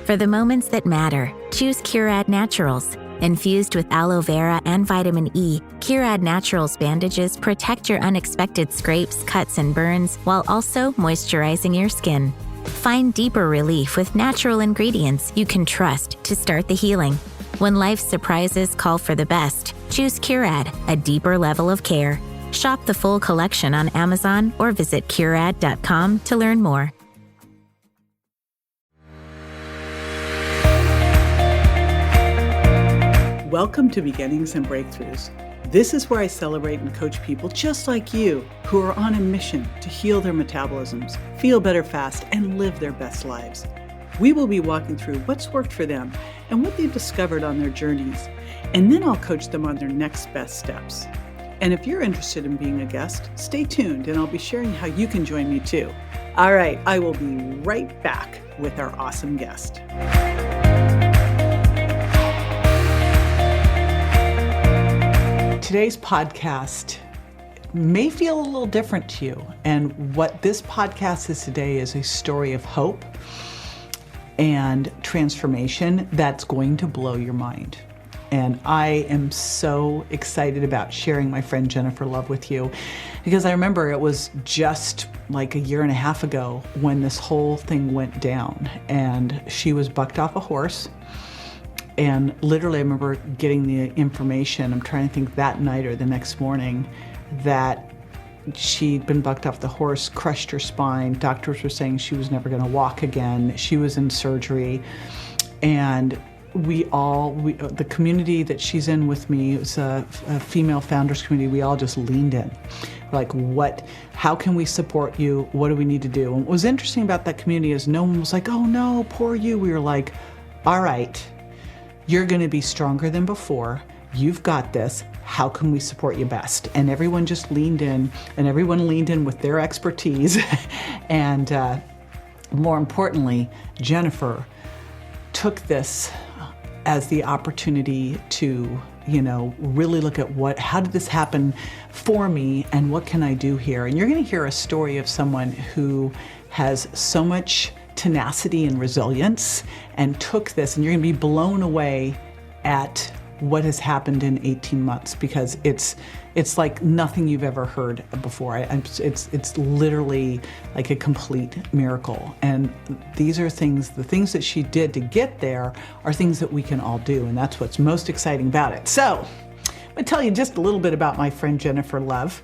For the moments that matter, choose Curad Naturals. Infused with aloe vera and vitamin E, Curad Naturals bandages protect your unexpected scrapes, cuts, and burns while also moisturizing your skin. Find deeper relief with natural ingredients you can trust to start the healing. When life's surprises call for the best, choose Curad, a deeper level of care. Shop the full collection on Amazon or visit curad.com to learn more. Welcome to Beginnings and Breakthroughs. This is where I celebrate and coach people just like you who are on a mission to heal their metabolisms, feel better fast, and live their best lives. We will be walking through what's worked for them and what they've discovered on their journeys, and then I'll coach them on their next best steps. And if you're interested in being a guest, stay tuned and I'll be sharing how you can join me too. All right, I will be right back with our awesome guest. Today's podcast may feel a little different to you. And what this podcast is today is a story of hope and transformation that's going to blow your mind. And I am so excited about sharing my friend Jennifer Love with you, because I remember it was just like a year and a half ago when this whole thing went down, and she was bucked off a horse. And literally, I remember getting the information, I'm trying to think that night or the next morning, that she'd been bucked off the horse, crushed her spine. Doctors were saying she was never going to walk again. She was in surgery. And the community that she's in with me, it's a female founders community, we all just leaned in. Like, how can we support you? What do we need to do? And what was interesting about that community is no one was like, oh no, poor you. We were like, all right, you're going to be stronger than before. You've got this. How can we support you best? And everyone just leaned in, and everyone leaned in with their expertise. And more importantly, Jennifer took this as the opportunity to, really look at how did this happen for me and what can I do here? And you're going to hear a story of someone who has so much tenacity and resilience and took this, and you're going to be blown away at what has happened in 18 months, because it's like nothing you've ever heard before. It's literally like a complete miracle. And these are the things that she did to get there are things that we can all do, and that's what's most exciting about it. So I'm going to tell you just a little bit about my friend Jennifer Love,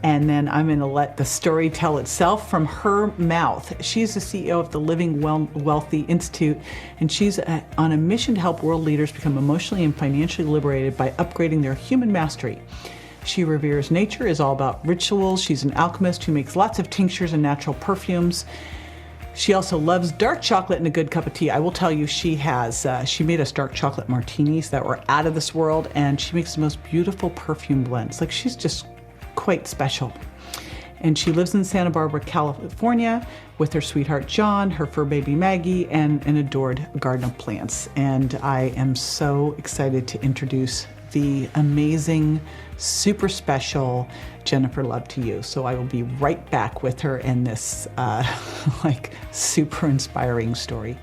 and then I'm going to let the story tell itself from her mouth. She's the CEO of the Living Wealthy Institute, and she's on a mission to help world leaders become emotionally and financially liberated by upgrading their human mastery. She reveres nature, is all about rituals. She's an alchemist who makes lots of tinctures and natural perfumes. She also loves dark chocolate and a good cup of tea. I will tell you, she made us dark chocolate martinis that were out of this world, and she makes the most beautiful perfume blends. Like, she's just quite special. And she lives in Santa Barbara, California with her sweetheart John, her fur baby Maggie, and an adored garden of plants. And I am so excited to introduce the amazing, super special Jennifer Love to you. So I will be right back with her in this super inspiring story.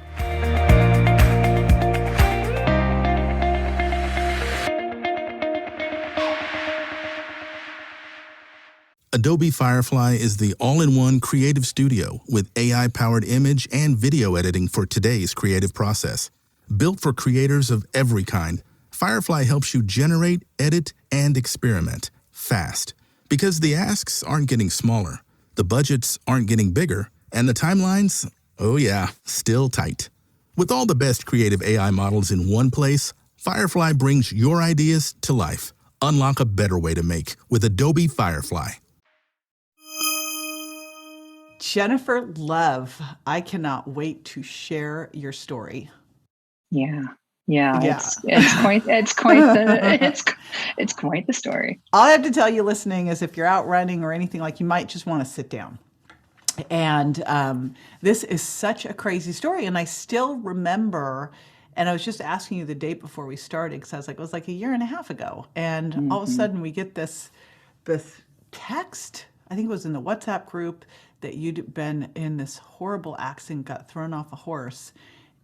Adobe Firefly is the all-in-one creative studio with AI-powered image and video editing for today's creative process. Built for creators of every kind, Firefly helps you generate, edit, and experiment fast. Because the asks aren't getting smaller, the budgets aren't getting bigger, and the timelines, still tight. With all the best creative AI models in one place, Firefly brings your ideas to life. Unlock a better way to make with Adobe Firefly. Jennifer Love, I cannot wait to share your story. Yeah. It's quite the story. All I have to tell you listening is if you're out running or anything, you might just want to sit down. And this is such a crazy story. And I still remember, and I was just asking you the date before we started, because I was like, it was like a year and a half ago. And all of a sudden we get this text, I think it was in the WhatsApp group, that you'd been in this horrible accident, got thrown off a horse,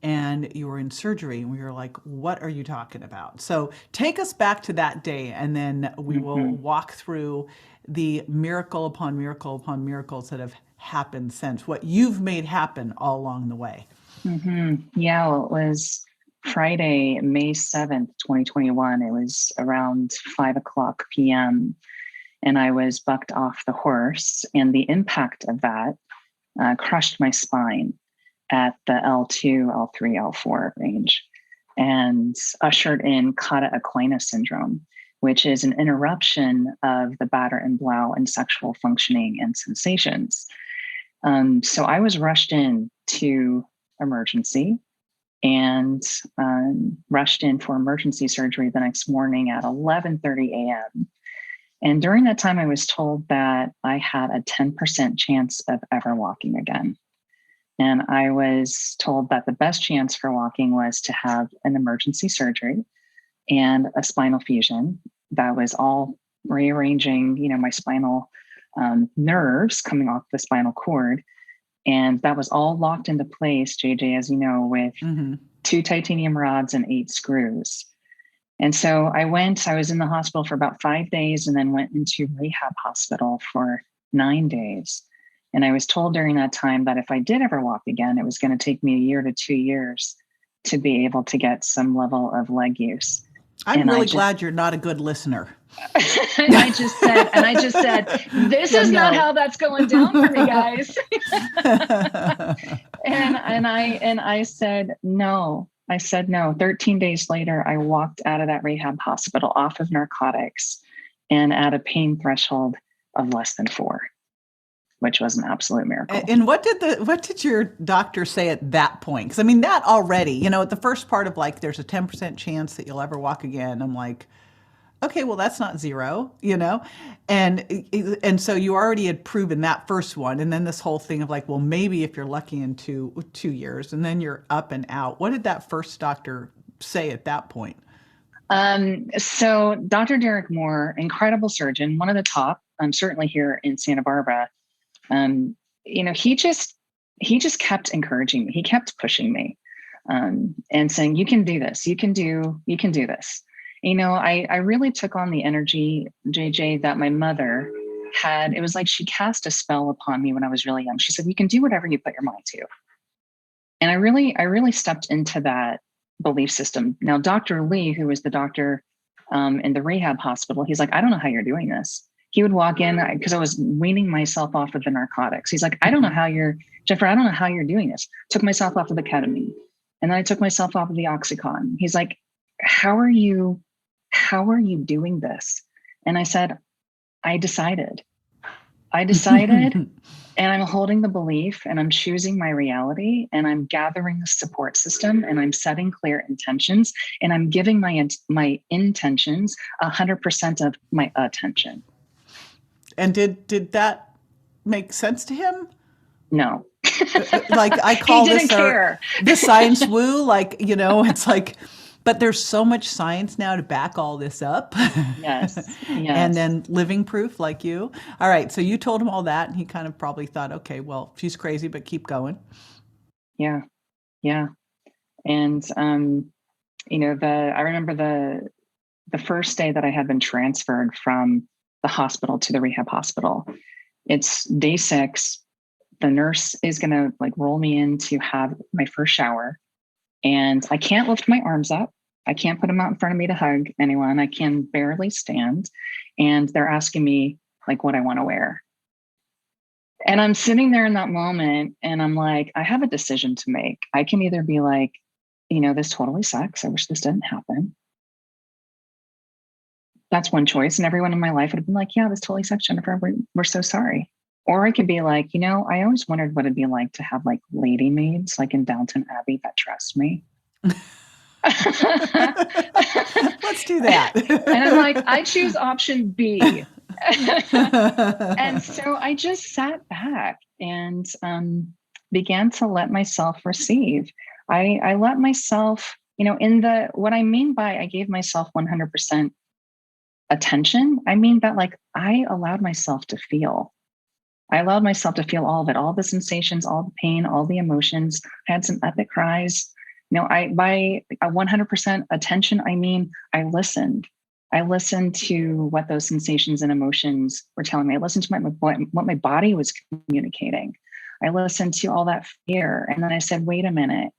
and you were in surgery, and we were like, what are you talking about? So take us back to that day, and then we will walk through the miracle upon miracle upon miracles that have happened since, what you've made happen all along the way. Yeah, well, it was Friday, May 7th, 2021. It was around 5 o'clock p.m. and I was bucked off the horse, and the impact of that crushed my spine at the L2, L3, L4 range and ushered in cauda equina syndrome, which is an interruption of the Bader and Blau and sexual functioning and sensations. So I was rushed in to emergency and rushed in for emergency surgery the next morning at 11:30 a.m. And during that time, I was told that I had a 10% chance of ever walking again. And I was told that the best chance for walking was to have an emergency surgery and a spinal fusion that was all rearranging, my spinal nerves coming off the spinal cord. And that was all locked into place, JJ, as you know, with 2 titanium rods and 8 screws. And so I was in the hospital for about 5 days and then went into rehab hospital for 9 days. And I was told during that time that if I did ever walk again, it was going to take me 1 year to 2 years to be able to get some level of leg use. I'm really glad you're not a good listener. and I just said, this is not how that's going down for me, guys. and I said, no. I said no. 13 days later, I walked out of that rehab hospital off of narcotics and at a pain threshold of less than 4, which was an absolute miracle. And what did your doctor say at that point? Because I mean, that already, at the first part of like, there's a 10% chance that you'll ever walk again. I'm like, okay, well, that's not 0, and so you already had proven that first one, and then this whole thing of like, well, maybe if you're lucky in 2 years, and then you're up and out. What did that first doctor say at that point? So Dr. Derek Moore, incredible surgeon, one of the top, certainly here in Santa Barbara. He just kept encouraging me. He kept pushing me, and saying, "You can do this. You can do this." I really took on the energy, JJ, that my mother had. It was like she cast a spell upon me when I was really young. She said, "You can do whatever you put your mind to." And I really stepped into that belief system. Now, Dr. Lee, who was the doctor in the rehab hospital, he's like, "I don't know how you're doing this." He would walk in because I was weaning myself off of the narcotics. He's like, Jennifer, I don't know how you're doing this. Took myself off of the ketamine. And then I took myself off of the Oxycontin. He's like, how are you doing this? And I said, I decided, and I'm holding the belief, and I'm choosing my reality, and I'm gathering the support system, and I'm setting clear intentions, and I'm giving my intentions 100% of my attention. And did that make sense to him? No. Like I call he didn't this care. The science woo, it's like, but there's so much science now to back all this up. Yes. And then living proof like you. All right. So you told him all that, and he kind of probably thought, okay, well, she's crazy, but keep going. Yeah. Yeah. And, I remember the first day that I had been transferred from the hospital to the rehab hospital. It's day 6. The nurse is going to roll me in to have my first shower. And I can't lift my arms up. I can't put them out in front of me to hug anyone. I can barely stand. And they're asking me what I want to wear. And I'm sitting there in that moment, and I'm like, I have a decision to make. I can either be like, this totally sucks. I wish this didn't happen. That's one choice. And everyone in my life would have been like, yeah, this totally sucks, Jennifer. We're so sorry. Or I could be like, I always wondered what it'd be like to have lady maids in Downton Abbey that trust me. Let's do that. And I'm like, I choose option B. And so I just sat back and began to let myself receive. I let myself, what I mean by I gave myself 100% attention, I mean that I allowed myself to feel. I allowed myself to feel all of it, all the sensations, all the pain, all the emotions. I had some epic cries. No, by a 100% attention, I mean, I listened. I listened to what those sensations and emotions were telling me. I listened to what my body was communicating. I listened to all that fear. And then I said, wait a minute.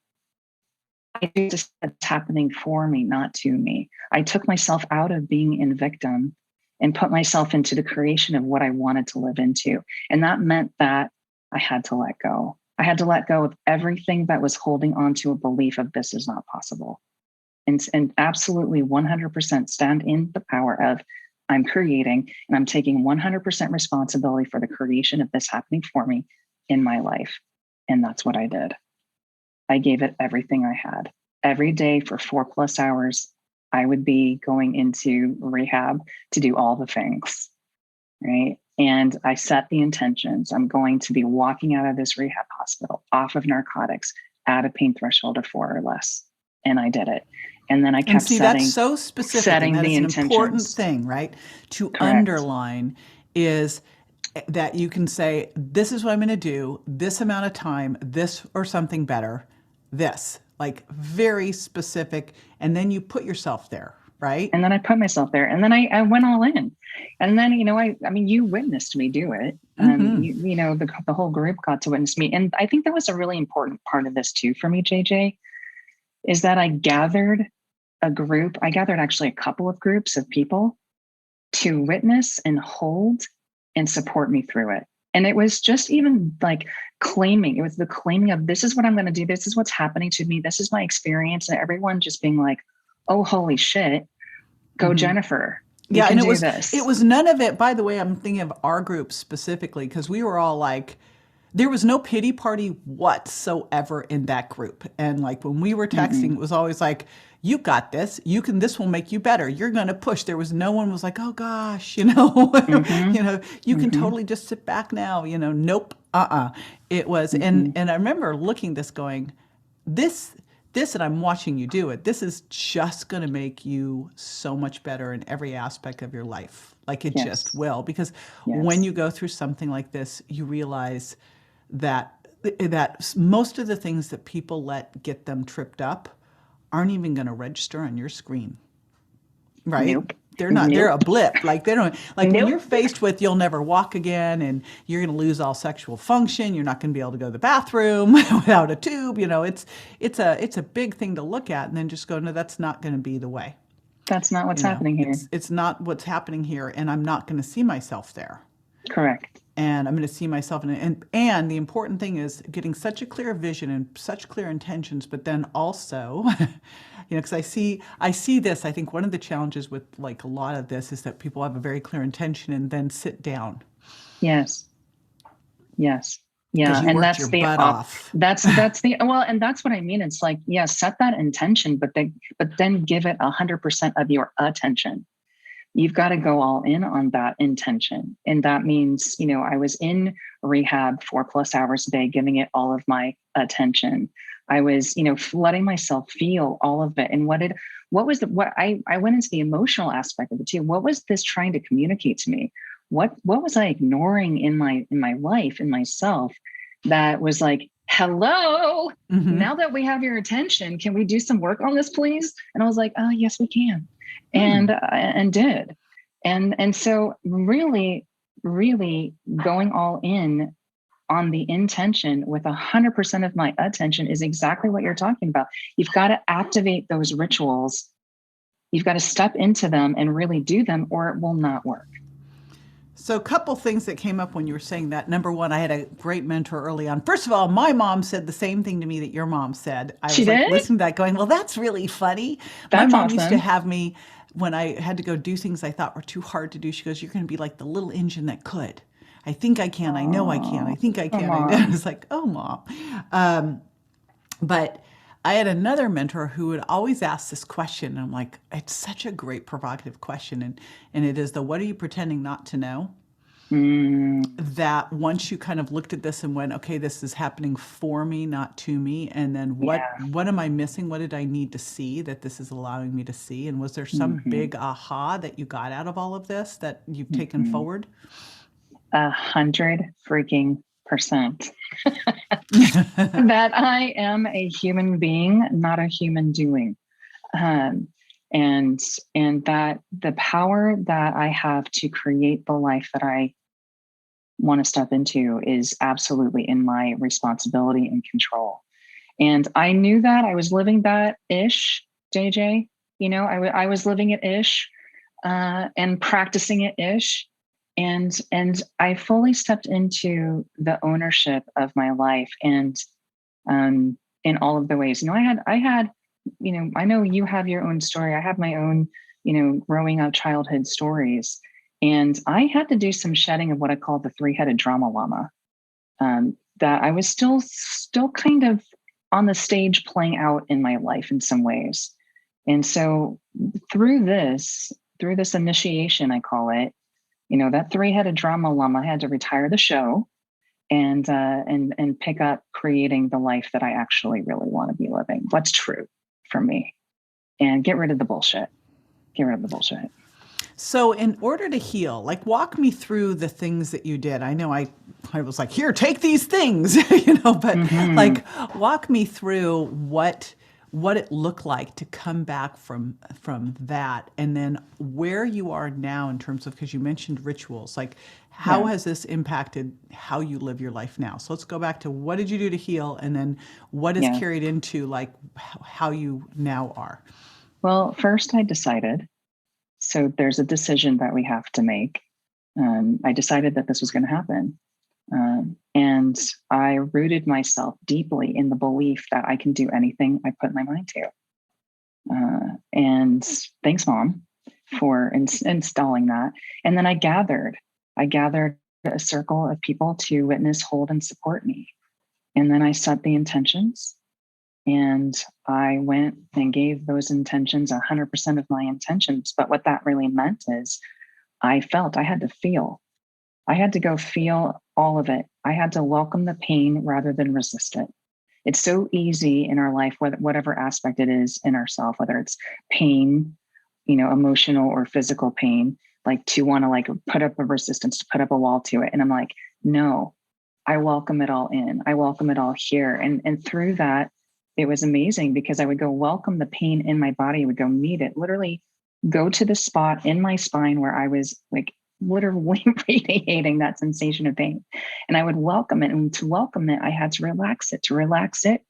I do this that's happening for me, not to me. I took myself out of being in victim and put myself into the creation of what I wanted to live into. And that meant that I had to let go. I had to let go of everything that was holding on to a belief of this is not possible. And absolutely 100% stand in the power of I'm creating and I'm taking 100% responsibility for the creation of this happening for me in my life. And that's what I did. I gave it everything I had. Every day for 4+ hours, I would be going into rehab to do all the things, right? And I set the intentions. I'm going to be walking out of this rehab hospital off of narcotics at a pain threshold of 4 or less. And I did it. And then I kept setting, that's so specific. setting And that the is an intentions. important thing, right? To Correct. underline is that you can say, this is what I'm going to do, this amount of time, this or something better, this, like very specific. And then you put yourself there, right? And then I put myself there, and then I went all in. And then, I mean, you witnessed me do it. The whole group got to witness me. And I think that was a really important part of this too, for me, JJ, is that I gathered actually a couple of groups of people to witness and hold and support me through it. And it was just even like it was the claiming of this is what I'm going to do. This is what's happening to me. This is my experience. And everyone just being like, oh, holy shit, go Jennifer. You can do this. It was none of it. By the way, I'm thinking of our group specifically, because we were all like, there was no pity party whatsoever in that group. And like when we were texting, it was always like, you got this. This will make you better. You're going to push. There was no one was like, oh gosh, you can totally just sit back now, nope. It was, and I remember looking this going, this, and I'm watching you do it. This is just going to make you so much better in every aspect of your life. Like it just will, because when you go through something like this, you realize that most of the things that people let get them tripped up aren't even going to register on your screen, right? Nope. They're not. Nope. They're a blip. Like they don't. Like nope. When you're faced with you'll never walk again, and you're going to lose all sexual function. You're not going to be able to go to the bathroom without a tube. It's a big thing to look at, and then just go, no, that's not going to be the way. That's not what's happening here. It's not what's happening here, and I'm not going to see myself there. Correct. And I'm going to see myself and the important thing is getting such a clear vision and such clear intentions, but then also, because I see this, I think one of the challenges with like a lot of this is that people have a very clear intention and then sit down. Yes. Yeah. And that's the butt off. That's the and that's what I mean. It's like, set that intention, but then give it 100% of your attention. You've got to go all in on that intention. And that means, I was in rehab 4+ hours a day, giving it all of my attention. I was, letting myself feel all of it. And I went into the emotional aspect of it too. What was this trying to communicate to me? What was I ignoring in my life, in myself, that was like, hello, now that we have your attention, can we do some work on this, please? And I was like, oh, yes, we can. And did. And so really, really going all in on the intention with 100% of my attention is exactly what you're talking about. You've got to activate those rituals. You've got to step into them and really do them, or it will not work. So a couple things that came up when you were saying that. Number one, I had a great mentor early on. First of all, my mom said the same thing to me that your mom said. I was like listening to that going, well, that's really funny. That's my mom awesome. used to have me, when I had to go do things I thought were too hard to do, she goes, you're going to be like the little engine that could. I think I can. I know I can. I think I can. I was like, oh, Mom. But I had another mentor who would always ask this question. And I'm like, it's such a great provocative question. And it is what are you pretending not to know? That once you kind of looked at this and went, okay, this is happening for me, not to me. And then what am I missing? What did I need to see that this is allowing me to see? And was there some big aha that you got out of all of this that you've taken forward? 100% that I am a human being, not a human doing. Um, and that the power that I have to create the life that I want to step into is absolutely in my responsibility and control. And I knew that I was living that ish, JJ. I was living it ish and practicing it ish. And I fully stepped into the ownership of my life and in all of the ways. I had, I know you have your own story. I have my own, growing up childhood stories. And I had to do some shedding of what I call the three-headed drama llama. That I was still kind of on the stage playing out in my life in some ways. And so through this initiation, I call it, that three-headed drama llama, I had to retire the show and pick up creating the life that I actually really want to be living. What's true for me, and get rid of the bullshit. So in order to heal, like walk me through the things that you did. I know I was like, here, take these things, but like walk me through what it looked like to come back from that, and then where you are now in terms of, because you mentioned rituals, like how has this impacted how you live your life now? So let's go back to what did you do to heal, and then what is carried into like how you now are. Well, first I decided, so there's a decision that we have to make. I decided that this was going to happen. And I rooted myself deeply in the belief that I can do anything I put my mind to. And thanks, Mom, for installing that. And then I gathered a circle of people to witness, hold, and support me. And then I set the intentions. And I went and gave those intentions 100% of my intentions. But what that really meant is I had to feel. I had to go feel all of it. I had to welcome the pain rather than resist it. It's so easy in our life, whatever aspect it is in ourselves, whether it's pain, emotional or physical pain, like to want to like put up a resistance, to put up a wall to it. And I'm like, no, I welcome it all in. I welcome it all here. And through that, it was amazing because I would go welcome the pain in my body. I would go meet it, literally go to the spot in my spine where I was like literally radiating that sensation of pain. And I would welcome it. And to welcome it, I had to relax it. To relax it,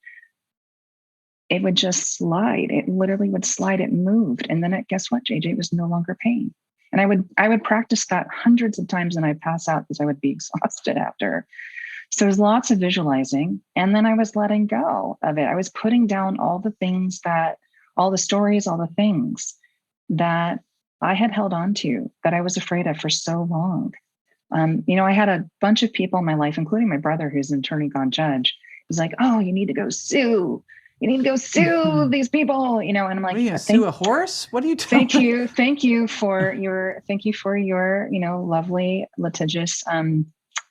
it would just slide. It literally would slide. It moved. And then guess what, JJ? It was no longer pain. And I would practice that hundreds of times and I'd pass out because I would be exhausted after. So there's lots of visualizing. And then I was letting go of it. I was putting down all the things all the stories, all the things that I had held on to, that I was afraid of for so long. I had a bunch of people in my life, including my brother, who's an attorney gone judge. He's like, oh, you need to go sue. You need to go sue these people, and I'm like, sue a horse? What are you talking? Thank you for your, lovely, litigious,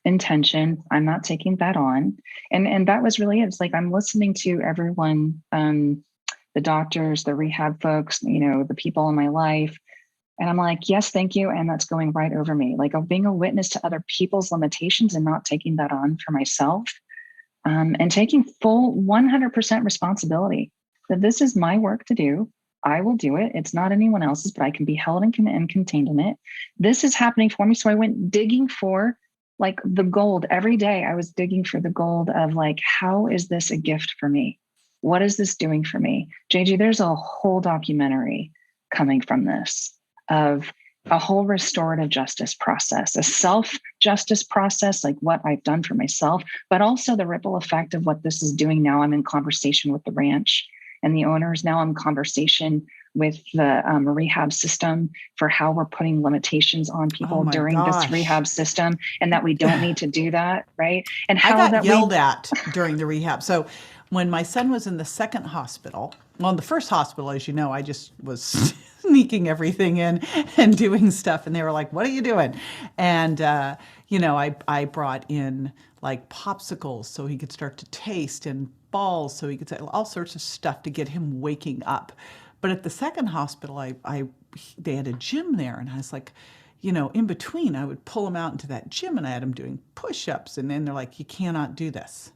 intention. I'm not taking that on. And that was really it. It's like, I'm listening to everyone, the doctors, the rehab folks, the people in my life. And I'm like, yes, thank you. And that's going right over me. Like being a witness to other people's limitations and not taking that on for myself, and taking full 100% responsibility that this is my work to do. I will do it. It's not anyone else's, but I can be held and contained in it. This is happening for me. So I went digging for like the gold every day. I was digging for the gold of like, how is this a gift for me? What is this doing for me? JJ, there's a whole documentary coming from this, of a whole restorative justice process, a self-justice process, like what I've done for myself, but also the ripple effect of what this is doing now. I'm in conversation with the ranch and the owners. Now I'm in conversation with the rehab system for how we're putting limitations on people during this rehab system, and that we don't need to do that, right? And how I got yelled at during the rehab. So when my son was in the second hospital, well, in the first hospital, as you know, I just was sneaking everything in and doing stuff. And they were like, what are you doing? And, I brought in like popsicles so he could start to taste, and balls so he could say all sorts of stuff to get him waking up. But at the second hospital, they had a gym there, and I was like, in between, I would pull them out into that gym and I had them doing push-ups. And then they're like, you cannot do this.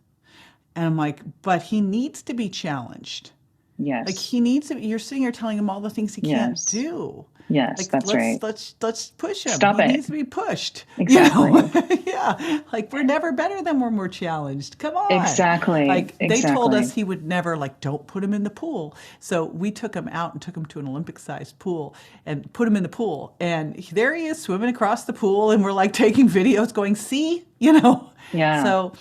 And I'm like, but he needs to be challenged. Like Yes. he needs to, you're sitting here telling him all the things he can't Yes. do. Yes, Like that's right. let's push him. Stop He it. needs to be pushed. Exactly. Yeah. Like we're never better than when we're challenged. Come on. Exactly. Like they told us Exactly. he would never, like, don't put him in the pool. So we took him out and took him to an Olympic-sized pool and put him in the pool. And there he is swimming across the pool, and we're like taking videos going, see, Yeah. So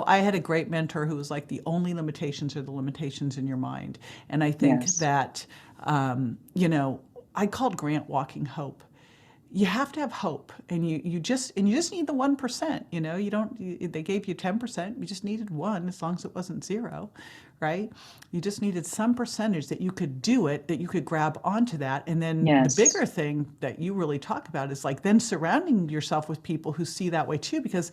I had a great mentor who was like, the only limitations are the limitations in your mind. And I think Yes. that, I called Grant walking hope. You have to have hope, and you just need the 1%. They gave you 10%. You just needed 1, as long as it wasn't 0, right? You just needed some percentage that you could do it, that you could grab onto that. And then Yes. the bigger thing that you really talk about is like then surrounding yourself with people who see that way too, because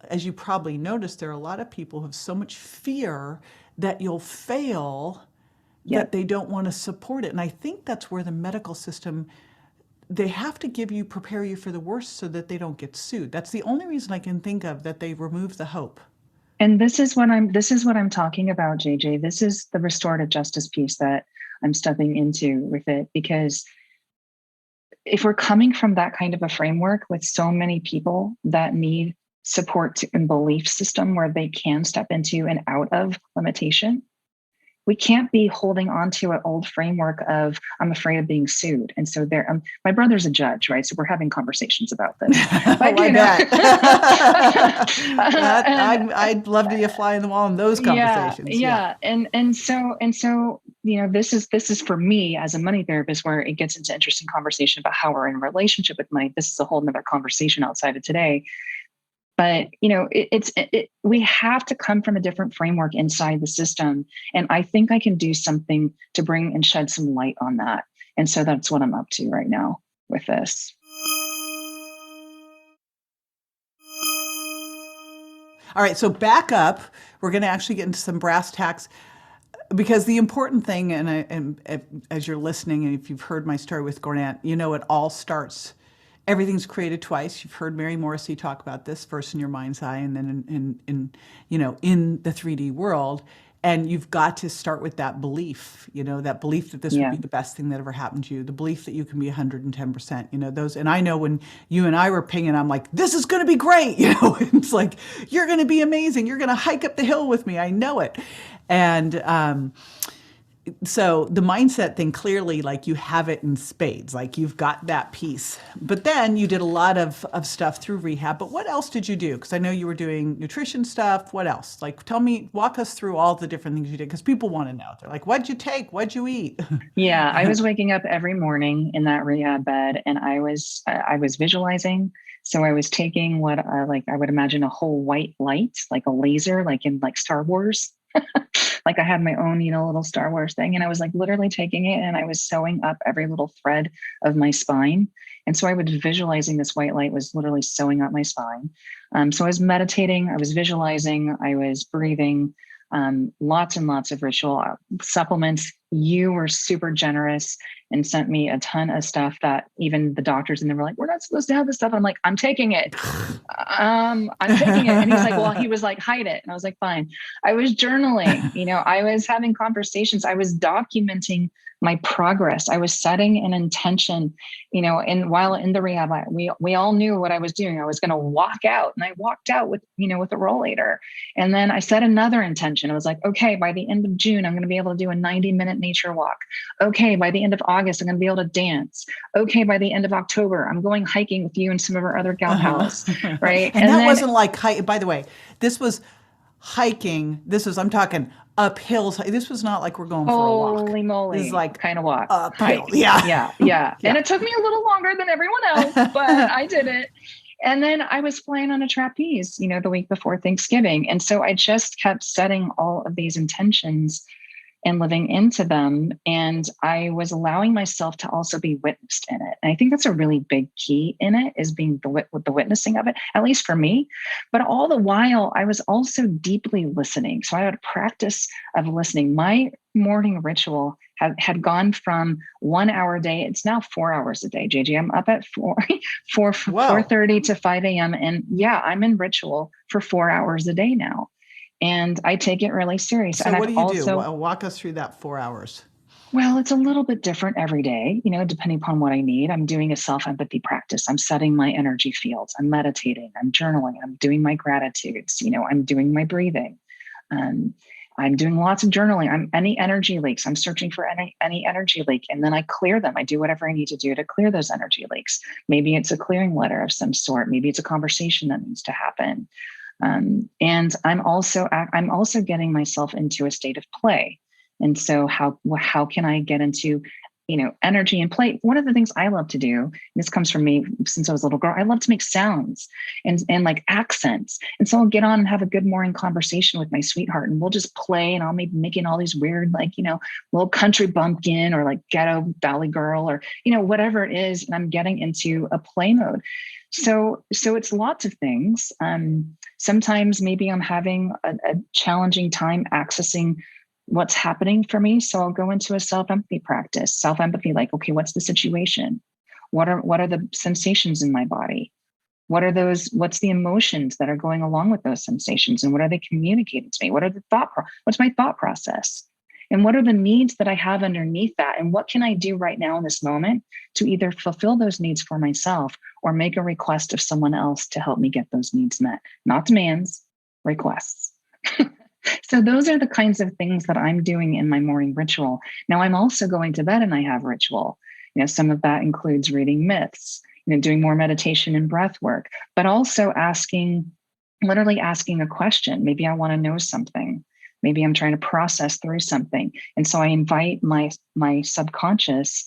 as you probably noticed, there are a lot of people who have so much fear that you'll fail that they don't want to support it. And I think that's where the medical system, they have to prepare you for the worst so that they don't get sued. That's the only reason I can think of that they remove the hope. And this is what I'm talking about, JJ. This is the restorative justice piece that I'm stepping into with it, because if we're coming from that kind of a framework with so many people that need support and belief system where they can step into and out of limitation, we can't be holding on to an old framework of I'm afraid of being sued. And so my brother's a judge, right? So we're having conversations about this. But, I bet. I'd love to be a fly in the wall in those conversations. Yeah. And so, this is for me as a money therapist, where it gets into interesting conversation about how we're in a relationship with money. This is a whole nother conversation outside of today. But, we have to come from a different framework inside the system. And I think I can do something to bring and shed some light on that. And so that's what I'm up to right now with this. All right. So back up. We're going to actually get into some brass tacks, because the important thing, and as you're listening, and if you've heard my story with Grant, it all starts. Everything's created twice. You've heard Mary Morrissey talk about this, first in your mind's eye and then in the 3D world. And you've got to start with that belief, that belief that this would be the best thing that ever happened to you, the belief that you can be 110%, those. And I know when you and I were pinging, I'm like, this is going to be great. It's like, you're going to be amazing. You're going to hike up the hill with me. I know it. And, so the mindset thing, clearly, like, you have it in spades, like you've got that piece. But then you did a lot of stuff through rehab. But what else did you do? Because I know you were doing nutrition stuff. What else? Like, walk us through all the different things you did, because people want to know. They're like, what'd you take? What'd you eat? Yeah, I was waking up every morning in that rehab bed, and I was visualizing. So I was taking what I would imagine a whole white light, like a laser, like in like Star Wars. Like I had my own, little Star Wars thing, and I was like literally taking it and I was sewing up every little thread of my spine. And so I was visualizing this white light was literally sewing up my spine. So I was meditating, I was visualizing, I was breathing, lots and lots of ritual supplements. You were super generous and sent me a ton of stuff that even the doctors, and they were like, we're not supposed to have this stuff. I'm like, I'm taking it. I'm taking it. And he's like, well, he was like, hide it. And I was like, fine. I was journaling, I was having conversations. I was documenting my progress. I was setting an intention, and while in the rehab, we all knew what I was doing. I was going to walk out, and I walked out with a rollator. And then I set another intention. I was like, okay, by the end of June, I'm going to be able to do a 90-minute nature walk. Okay. By the end of August, I'm going to be able to dance. Okay. By the end of October, I'm going hiking with you and some of our other gal pals. Right. And that wasn't like, by the way, this was hiking. I'm talking uphill. This was not like we're going for a walk. Holy moly. This is like kind of walk. Uphill. Hike. Yeah. Yeah. And it took me a little longer than everyone else, but I did it. And then I was flying on a trapeze, the week before Thanksgiving. And so I just kept setting all of these intentions and living into them. And I was allowing myself to also be witnessed in it. And I think that's a really big key in it, is being with the witnessing of it, at least for me. But all the while, I was also deeply listening. So I had a practice of listening. My morning ritual had gone from 1 hour a day. It's now 4 hours a day, JJ. I'm up at 4:30 to 5 a.m. And yeah, I'm in ritual for 4 hours a day now. And I take it really serious. So and what I've do you also, do? Walk us through that 4 hours. Well, it's a little bit different every day, depending upon what I need. I'm doing a self-empathy practice. I'm setting my energy fields. I'm meditating. I'm journaling. I'm doing my gratitudes. I'm doing my breathing. I'm doing lots of journaling. Any energy leaks. I'm searching for any energy leak, and then I clear them. I do whatever I need to do to clear those energy leaks. Maybe it's a clearing letter of some sort. Maybe it's a conversation that needs to happen. And I'm also getting myself into a state of play. And so how can I get into, energy and play? One of the things I love to do, and this comes from me since I was a little girl, I love to make sounds and like accents. And so I'll get on and have a good morning conversation with my sweetheart, and we'll just play, and I'll be making all these weird, like, little country bumpkin or like ghetto valley girl or, whatever it is. And I'm getting into a play mode. So it's lots of things. Sometimes maybe I'm having a challenging time accessing what's happening for me. So I'll go into a self-empathy practice. Self-empathy, like, okay, what's the situation? What are the sensations in my body? What's the emotions that are going along with those sensations? And what are they communicating to me? What's my thought process? And what are the needs that I have underneath that? And what can I do right now in this moment to either fulfill those needs for myself or make a request of someone else to help me get those needs met? Not demands, requests. So those are the kinds of things that I'm doing in my morning ritual. Now I'm also going to bed and I have ritual. Some of that includes reading myths, doing more meditation and breath work, but also literally asking a question. Maybe I want to know something. Maybe I'm trying to process through something. And so I invite my subconscious,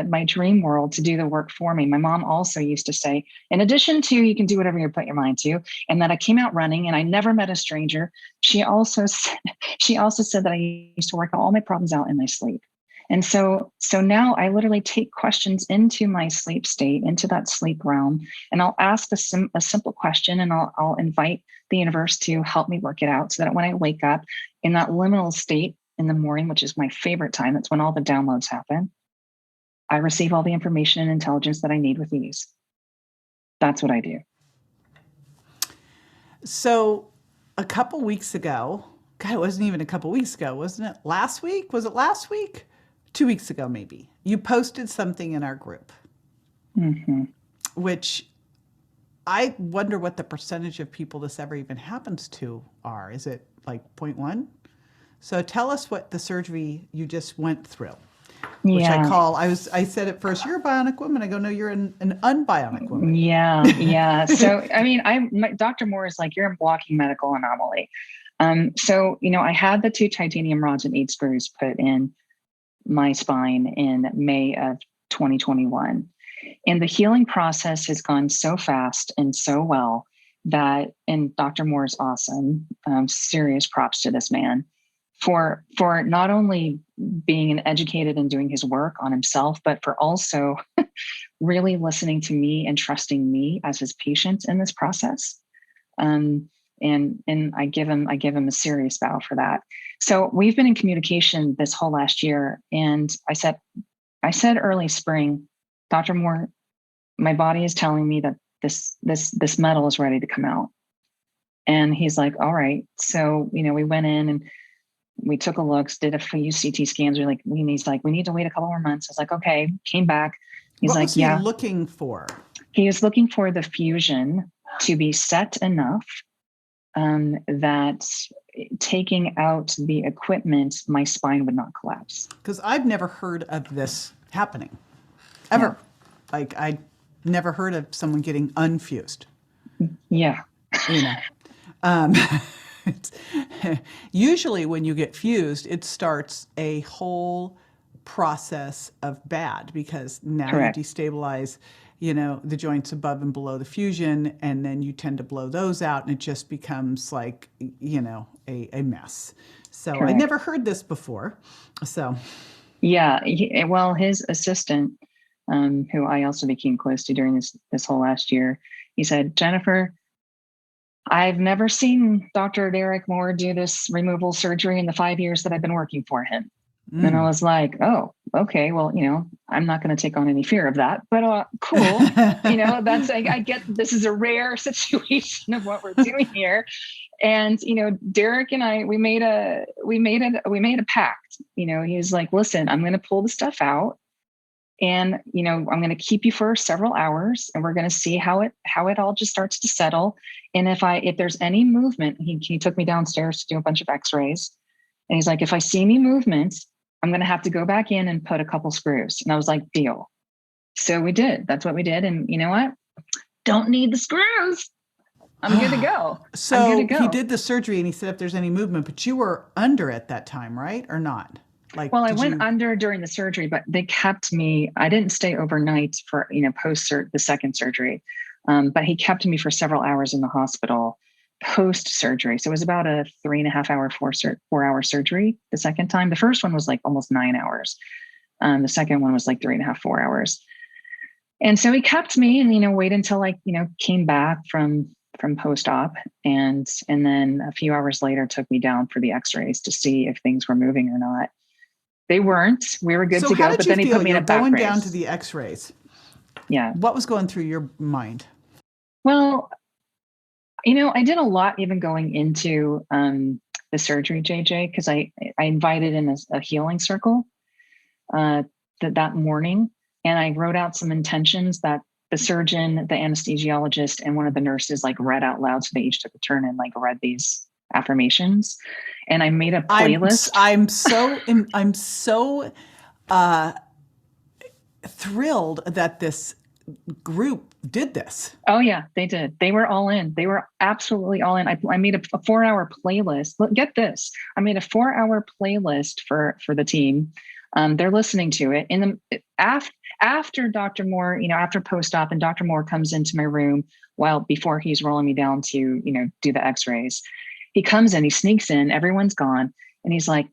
my dream world, to do the work for me. My mom also used to say, in addition to you can do whatever you put your mind to, and that I came out running and I never met a stranger. She also said that I used to work all my problems out in my sleep. And so now I literally take questions into my sleep state, into that sleep realm, and I'll ask a simple question, and I'll invite the universe to help me work it out, so that when I wake up in that liminal state in the morning, which is my favorite time, that's when all the downloads happen, I receive all the information and intelligence that I need with ease. That's what I do. So a couple weeks ago, God, it wasn't even a couple weeks ago, wasn't it? Last week? Was it last week? 2 weeks ago, maybe. You posted something in our group, which I wonder what the percentage of people this ever even happens to are. Is it like 0.1? So tell us what the surgery you just went through. Which I said at first, you're a bionic woman. I go, no, you're an unbionic woman. Yeah. So, Dr. Moore is like, you're a walking medical anomaly. I had the 2 titanium rods and 8 screws put in my spine in May of 2021. And the healing process has gone so fast and so well and Dr. Moore is awesome. Serious props to this man for not only being educated and doing his work on himself, but for also really listening to me and trusting me as his patient in this process. And I give him a serious bow for that. So we've been in communication this whole last year. And I said early spring, Dr. Moore, my body is telling me that this metal is ready to come out. And he's like, all right. So, we went in and we took a look, did a few CT scans. He's like, we need to wait a couple more months. I was like, okay, came back. He's what like, was he looking for? He was looking for the fusion to be set enough that taking out the equipment, my spine would not collapse. Because I've never heard of this happening, ever. Yeah. Like, I never heard of someone getting unfused. Yeah. Usually when you get fused, it starts a whole process of bad, because now Correct. You destabilize, the joints above and below the fusion, and then you tend to blow those out, and it just becomes like, a mess. So I Correct. never heard this before. So Yeah. Well, his assistant, who I also became close to during this whole last year, he said, Jennifer, I've never seen Dr. Derek Moore do this removal surgery in the 5 years that I've been working for him. And I was like, oh, okay, well, I'm not going to take on any fear of that, but cool. That's, I get this is a rare situation of what we're doing here. And, Derek and I, we made a pact. He was like, listen, I'm going to pull the stuff out and, I'm going to keep you for several hours and we're going to see how it all just starts to settle. And if there's any movement, he took me downstairs to do a bunch of x-rays. And he's like, if I see any movement, I'm going to have to go back in and put a couple screws. And I was like, deal. So we did. That's what we did. And you know what? Don't need the screws. I'm good to go. So he did the surgery and he said if there's any movement, but you were under at that time, right? Or not? Well, I went under during the surgery, but they kept me. I didn't stay overnight for, post the second surgery. But he kept me for several hours in the hospital post surgery. So it was about a 3.5 hour, 4 hour surgery. The second time, the first one was like almost 9 hours. The second one was like 3.5, 4 hours. And so he kept me and, wait until came back from post-op. And then a few hours later took me down for the x-rays to see if things were moving or not. They weren't. We were good to go. But then he put me in a back brace. Going down to the x-rays. Yeah. What was going through your mind? Well, I did a lot even going into the surgery, JJ, because I invited in a healing circle that morning. And I wrote out some intentions that the surgeon, the anesthesiologist, and one of the nurses read out loud. So they each took a turn and read these affirmations. And I made a playlist. I'm so thrilled that this group did this. Oh yeah, they did. They were all in. They were absolutely all in. I made a 4-hour playlist. Get this. I made a 4-hour playlist for the team. They're listening to it. After Dr. Moore, after post-op and Dr. Moore comes into my room before he's rolling me down to, do the x-rays, he comes in, he sneaks in, everyone's gone. And he's like,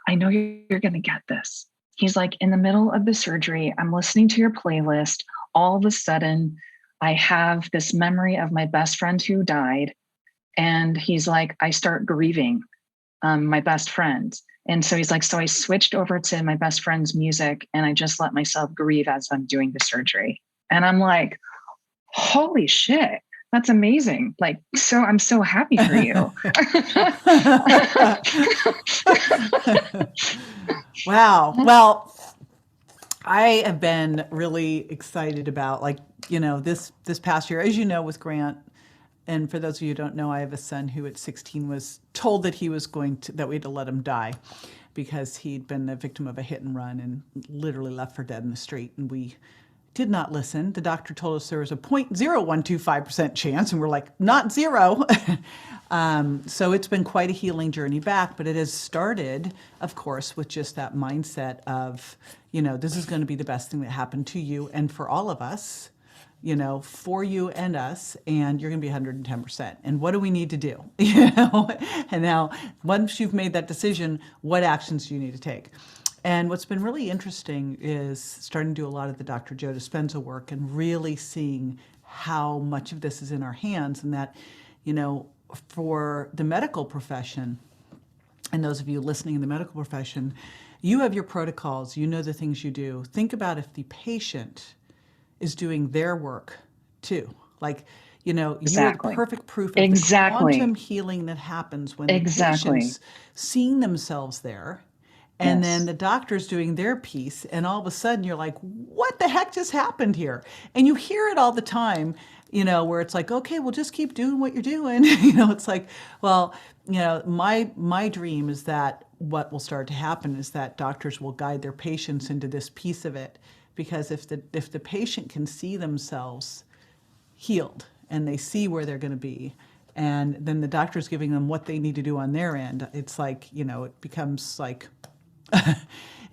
I know you're going to get this. He's like, in the middle of the surgery, I'm listening to your playlist. All of a sudden, I have this memory of my best friend who died. And he's like, I start grieving my best friend. And so he's like, so I switched over to my best friend's music and I just let myself grieve as I'm doing the surgery. And I'm like, holy shit, that's amazing. I'm so happy for you. Wow. Well, I have been really excited about this past year, as you know, with Grant. And for those of you who don't know, I have a son who at 16 was told that that we had to let him die because he'd been a victim of a hit and run and literally left for dead in the street. And we did not listen. The doctor told us there was a 0.0125% chance, and we're like, not zero. So it's been quite a healing journey back, but it has started, of course, with just that mindset of, this is going to be the best thing that happened to you and for all of us. For you and us, and you're going to be 110%. And what do we need to do? And now, once you've made that decision, what actions do you need to take? And what's been really interesting is starting to do a lot of the Dr. Joe Dispenza work and really seeing how much of this is in our hands, and that, for the medical profession, and those of you listening in the medical profession, you have your protocols, the things you do. Think about if the patient is doing their work too. Exactly. You're the perfect proof of the quantum healing that happens when the patient's seeing themselves there. And then the doctor's doing their piece, and all of a sudden you're like, what the heck just happened here? And you hear it all the time, where it's like, okay, well, just keep doing what you're doing. It's like, well, my dream is that what will start to happen is that doctors will guide their patients into this piece of it. Because if the patient can see themselves healed and they see where they're going to be, and then the doctor's giving them what they need to do on their end, it's like, it becomes like,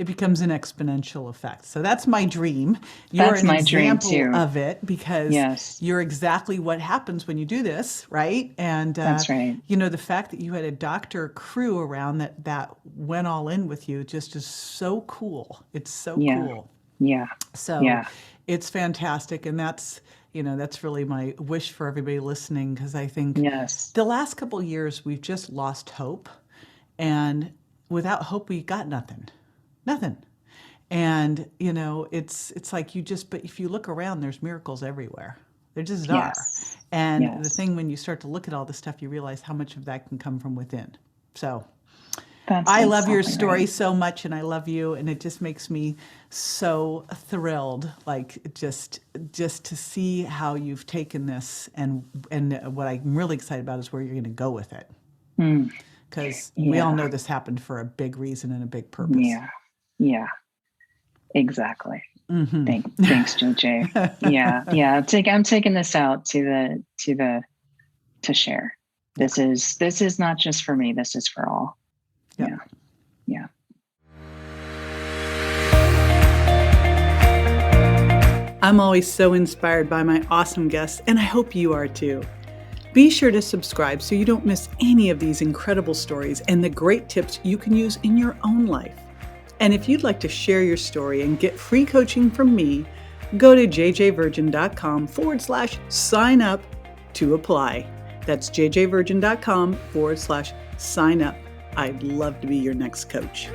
it becomes an exponential effect. So that's my dream. That's You're my an dream example too. of it, because Yes. you're exactly what happens when you do this, right? And That's right. the fact that you had a doctor crew around that went all in with you just is so cool. It's so Yeah. cool. Yeah. So Yeah. it's fantastic. And that's really my wish for everybody listening, because I think Yes. the last couple of years we've just lost hope. And without hope, we got nothing. Nothing. And, it's like but if you look around, there's miracles everywhere. There just are. Yes. And the Yes. thing, when you start to look at all this stuff, you realize how much of that can come from within. So That's I love your exactly story right. so much, and I love you, and it just makes me so thrilled, like just to see how you've taken this, and what I'm really excited about is where you're going to go with it, because we all Yeah. know this happened for a big reason and a big purpose. Yeah. Yeah. Exactly. Thanks, JJ. Yeah. Yeah. I'm taking this out to share. This is not just for me. This is for all. Yep. Yeah. Yeah. I'm always so inspired by my awesome guests, and I hope you are too. Be sure to subscribe so you don't miss any of these incredible stories and the great tips you can use in your own life. And if you'd like to share your story and get free coaching from me, go to jjvirgin.com/sign up to apply. That's jjvirgin.com/sign up. I'd love to be your next coach.